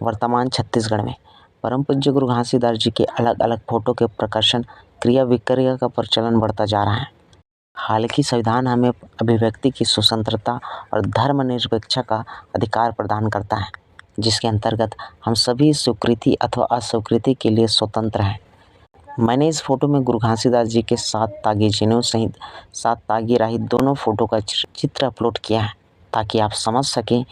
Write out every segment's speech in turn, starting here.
वर्तमान छत्तीसगढ़ में परम पूज्य गुरु घासीदास जी के अलग अलग फोटो के प्रकाशन क्रिया विक्रय का प्रचलन बढ़ता जा रहा है। हालांकि संविधान हमें अभिव्यक्ति की स्वतंत्रता और धर्मनिरपेक्षता का अधिकार प्रदान करता है, जिसके अंतर्गत हम सभी स्वीकृति अथवा अस्वीकृति के लिए स्वतंत्र हैं। मैंने इस फोटो में गुरु घासीदास जी के 7 तागी जनेऊ सहित 7 तागी राही दोनों फोटो का चित्र अपलोड किया है, ताकि आप समझ सकें।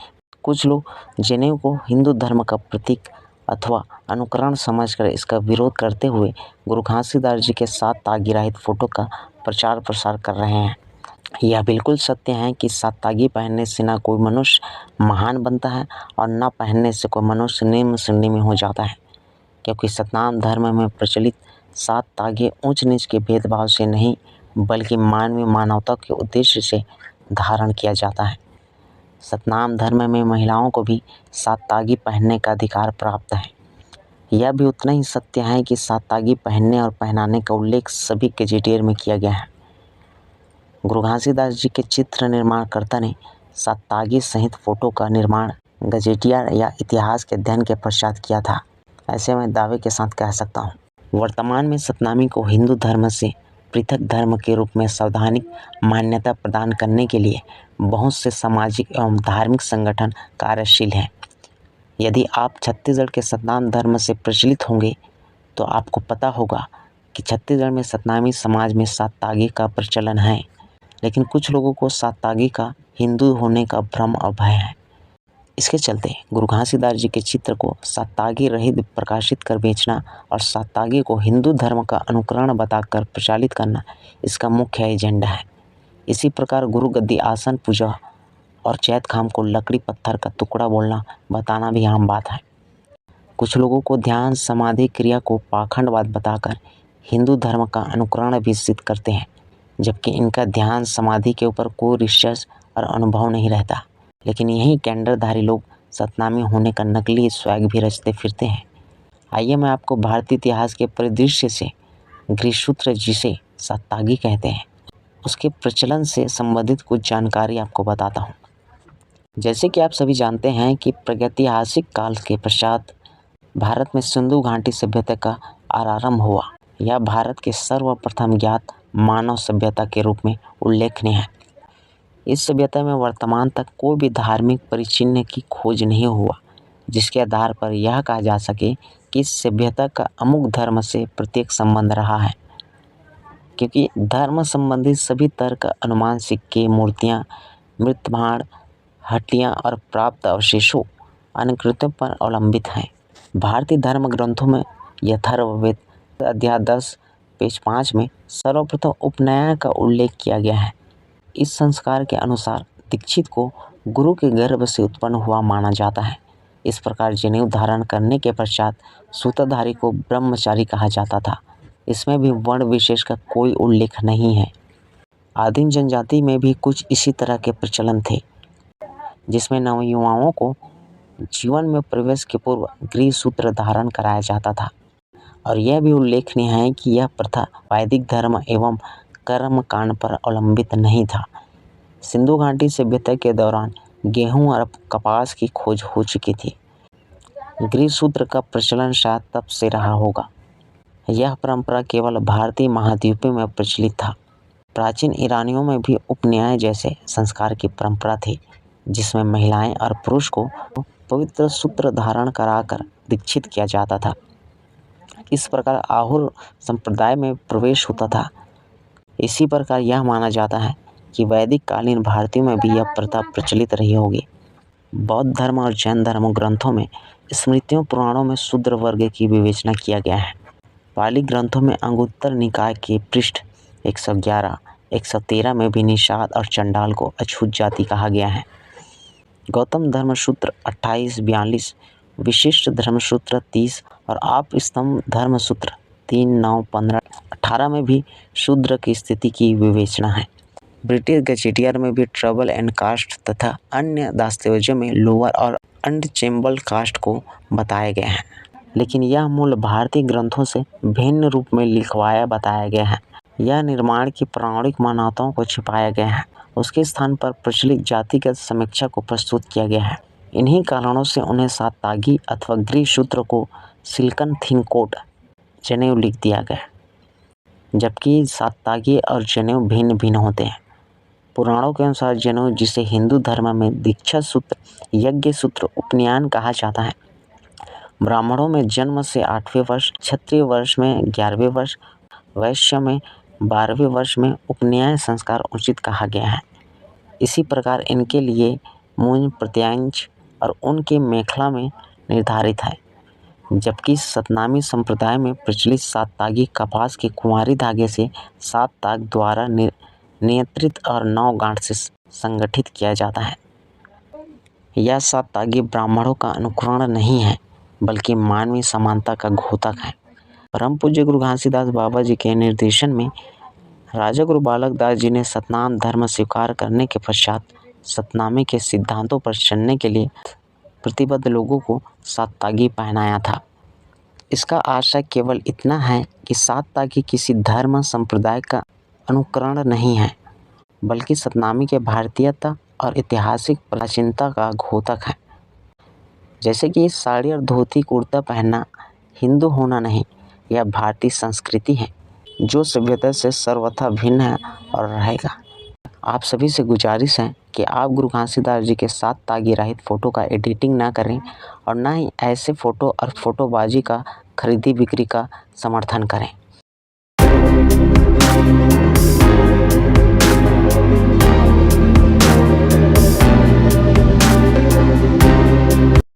कुछ लोग जनेऊ को हिंदू धर्म का प्रतीक अथवा अनुकरण समझकर इसका विरोध करते हुए गुरु घासीदास जी के 7 तागी रहित फोटो का प्रचार प्रसार कर रहे हैं। यह बिल्कुल सत्य है कि 7 तागी पहनने से ना कोई मनुष्य महान बनता है और न पहनने से कोई मनुष्य निम्न श्रेणी में हो जाता है, क्योंकि सतनाम धर्म में प्रचलित 7 तागे ऊंच नीच के भेदभाव से नहीं बल्कि मानवीय मानवता के उद्देश्य से धारण किया जाता है। सतनाम धर्म में महिलाओं को भी 7 तागी पहनने का अधिकार प्राप्त है। यह भी उतना ही सत्य है कि 7 तागी पहनने और पहनाने का उल्लेख सभी गजेटियर में किया गया है। गुरु घासीदास जी के चित्र निर्माणकर्ता ने 7 तागी सहित फोटो का निर्माण गजेटियर या इतिहास के अध्ययन के पश्चात किया था। ऐसे मैं दावे के साथ कह सकता हूँ। वर्तमान में सतनामी को हिंदू धर्म से पृथक धर्म के रूप में संवैधानिक मान्यता प्रदान करने के लिए बहुत से सामाजिक एवं धार्मिक संगठन कार्यशील हैं। यदि आप छत्तीसगढ़ के सतनाम धर्म से प्रचलित होंगे तो आपको पता होगा कि छत्तीसगढ़ में सतनामी समाज में 7 तागी का प्रचलन है, लेकिन कुछ लोगों को 7 तागी का हिंदू होने का भ्रम और भय है। इसके चलते गुरु घासीदास जी के चित्र को 7 तागी रहित प्रकाशित कर बेचना और 7 तागी को हिंदू धर्म का अनुकरण बताकर प्रचालित करना इसका मुख्य एजेंडा है। इसी प्रकार गुरु गद्दी आसन पूजा और चैत खाम को लकड़ी पत्थर का टुकड़ा बोलना बताना भी आम बात है। कुछ लोगों को ध्यान समाधि क्रिया को पाखंडवाद बताकर हिंदू धर्म का अनुकरण भी सिद्ध करते हैं, जबकि इनका ध्यान समाधि के ऊपर कोई रिसर्च और अनुभव नहीं रहता। लेकिन यही कैंडरधारी लोग सतनामी होने का नकली स्वैग भी रचते फिरते हैं। आइए मैं आपको भारतीय इतिहास के परिदृश्य से गृहसूत्र जिसे 7 तागी कहते हैं उसके प्रचलन से संबंधित कुछ जानकारी आपको बताता हूँ। जैसे कि आप सभी जानते हैं कि प्रागैतिहासिक काल के पश्चात भारत में सिंधु घाटी सभ्यता का आरंभ हुआ। यह भारत के सर्वप्रथम ज्ञात मानव सभ्यता के रूप में उल्लेखनीय है। इस सभ्यता में वर्तमान तक कोई भी धार्मिक परिचिह्न की खोज नहीं हुआ जिसके आधार पर यह कहा जा सके कि इस सभ्यता का अमुक धर्म से प्रत्येक संबंध रहा है, क्योंकि धर्म संबंधित सभी तर्क अनुमान सिक्के मूर्तियाँ मृतभांड हड्डियाँ और प्राप्त अवशेषों अन्य कृत्यों पर अवलंबित हैं। भारतीय धर्म ग्रंथों में यथर्ववेद अध्याय 10 पेज 5 में सर्वप्रथम उपनयन का उल्लेख किया गया है। इस संस्कार के अनुसार दीक्षित को गुरु के गर्भ से उत्पन्न हुआ माना जाता है। इस प्रकार जनेऊ धारण करने के पश्चात सूत्रधारी को ब्रह्मचारी कहा जाता था। इसमें भी वर्ण विशेष का कोई उल्लेख नहीं है। आदिम जनजाति में भी कुछ इसी तरह के प्रचलन थे, जिसमें नवयुवाओं को जीवन में प्रवेश के पूर्व गृहसूत्र धारण कराया जाता था। और यह भी उल्लेखनीय है कि यह प्रथा वैदिक धर्म एवं कर्म कांड पर अवलंबित नहीं था। सिंधु घाटी सभ्यता के दौरान गेहूं और कपास की खोज हो चुकी थी। गृहसूत्र का प्रचलन शायद तब से रहा होगा। यह परंपरा केवल भारतीय महाद्वीप में प्रचलित था। प्राचीन ईरानियों में भी उपनयन जैसे संस्कार की परंपरा थी, जिसमें महिलाएं और पुरुष को पवित्र सूत्र धारण कराकर दीक्षित किया जाता था। इस प्रकार आहुर संप्रदाय में प्रवेश होता था। इसी प्रकार यह माना जाता है कि वैदिक कालीन भारतीयों में भी यह प्रथा प्रचलित रही होगी। बौद्ध धर्म और जैन धर्म ग्रंथों में स्मृतियों पुराणों में शूद्र वर्ग की विवेचना किया गया है। पाली ग्रंथों में अंगुत्तर निकाय के पृष्ठ 111, 113 में भी निषाद और चंडाल को अछूत जाति कहा गया है। गौतम धर्मसूत्र 28-42, विशिष्ट धर्मसूत्र 30 और आप स्तंभ धर्मसूत्र 3, 9, 15, 18 में भी शूद्र की स्थिति की विवेचना है। ब्रिटिश गजेटियर में भी ट्रबल एंड कास्ट तथा अन्य दस्तावेजों में लोअर और अनचेम्बल कास्ट को बताया गया है, लेकिन यह मूल भारतीय ग्रंथों से भिन्न रूप में लिखवाया बताया गया है। यह निर्माण की पौराणिक मान्यताओं को छिपाया गया है। उसके स्थान पर प्रचलित जातिगत समीक्षा को प्रस्तुत किया गया है। इन्हीं कारणों से उन्हें सात तागी अथवा गृहसूत्र को सिल्कन थिन कोट जनेऊ लिख दिया गया, जबकि सात तागी और जनेऊ भिन्न भिन्न होते हैं। पुराणों के अनुसार जनेऊ, जिसे हिंदू धर्म में दीक्षा सूत्र, यज्ञ सूत्र, उपनयन कहा जाता है, ब्राह्मणों में जन्म से 8वें वर्ष, क्षत्रिय वर्ष में 11वें वर्ष, वैश्य में 12वें वर्ष में उपनयन संस्कार उचित कहा गया है। इसी प्रकार इनके लिए मूंज प्रत्यांश और उनके मेखला में निर्धारित है, जबकि सतनामी संप्रदाय में प्रचलित सात तागी कपास के कुंवारी धागे से 7 ताग द्वारा नियंत्रित और 9 गांठ से संगठित किया जाता है। यह सात तागी ब्राह्मणों का अनुकरण नहीं है, बल्कि मानवीय समानता का घोतक है। परम पूज्य गुरु घासीदास बाबा जी के निर्देशन में राजा गुरु बालक दास जी ने सतनाम धर्म स्वीकार करने के पश्चात सतनामी के सिद्धांतों पर चलने के लिए प्रतिबद्ध लोगों को सात तागी पहनाया था। इसका आशय केवल इतना है कि सात तागी किसी धर्म संप्रदाय का अनुकरण नहीं है, बल्कि सतनामी के भारतीयता और ऐतिहासिक प्राचीनता का घोतक है। जैसे कि साड़ी और धोती कुर्ता पहनना हिंदू होना नहीं, यह भारतीय संस्कृति है जो सभ्यता से सर्वथा भिन्न है और रहेगा। आप सभी से गुजारिश है कि आप गुरु घासीदास जी के सात तागी रहित फ़ोटो का एडिटिंग ना करें और ना ही ऐसे फ़ोटो और फोटोबाजी का खरीदी बिक्री का समर्थन करें।